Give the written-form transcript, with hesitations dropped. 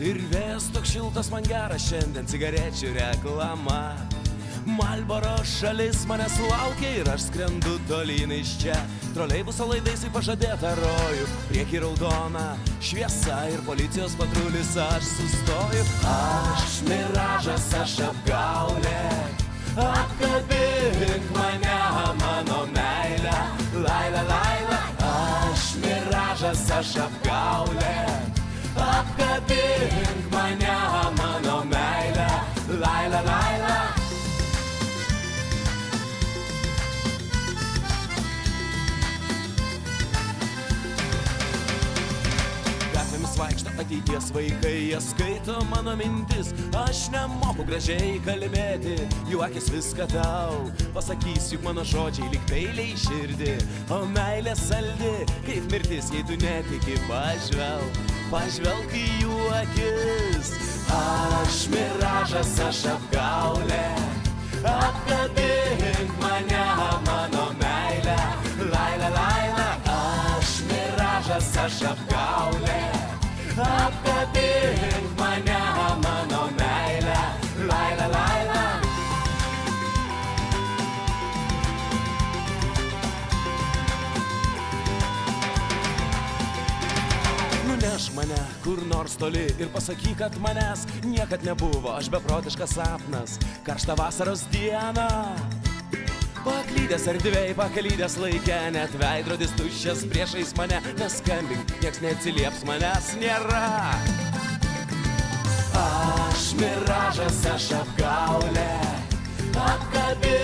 Ir vėjas toks šiltas man geras, šiandien cigarečių reklama. Marlboro šalis manęs laukia ir aš skrendu tolyn iš čia. Troleibuso laidais į pažadėtą rojų, priekį raudona šviesa ir policijos patrulis, aš sustoju. Aš miražas, aš apgaulė, apkabink mane, mano meilė, laila, laila. Aš miražas, aš apgaulė, apkabink mane, mano meilė, laila, laila. Gatvėmis vaikšto ateities vaikai, jie skaito mano mintis. Aš nemoku gražiai kalbėti, jų akis viską tau pasakys, juk mano žodžiai lyg peiliai širdį. O meilė saldi, kaip mirtis, jei tu netiki, pažvelk į jų akis. Aš miražas, aš apgaulė, apkabink mane, mano meilė, laila, laila. Aš miražas, aš apgaulė, apkabink mane, mano meilė, laila, laila. Nuneš mane kur nors toli ir pasakyk, kad manęs niekad nebuvo, aš beprotiškas sapnas, karštą vasaros dieną. Paklydęs erdvėj, paklydęs laike, net veidrodis tuščias priešais mane. Neskambink, nieks neatsilieps, manęs nėra. Aš miražas, aš apgaulė, apkabink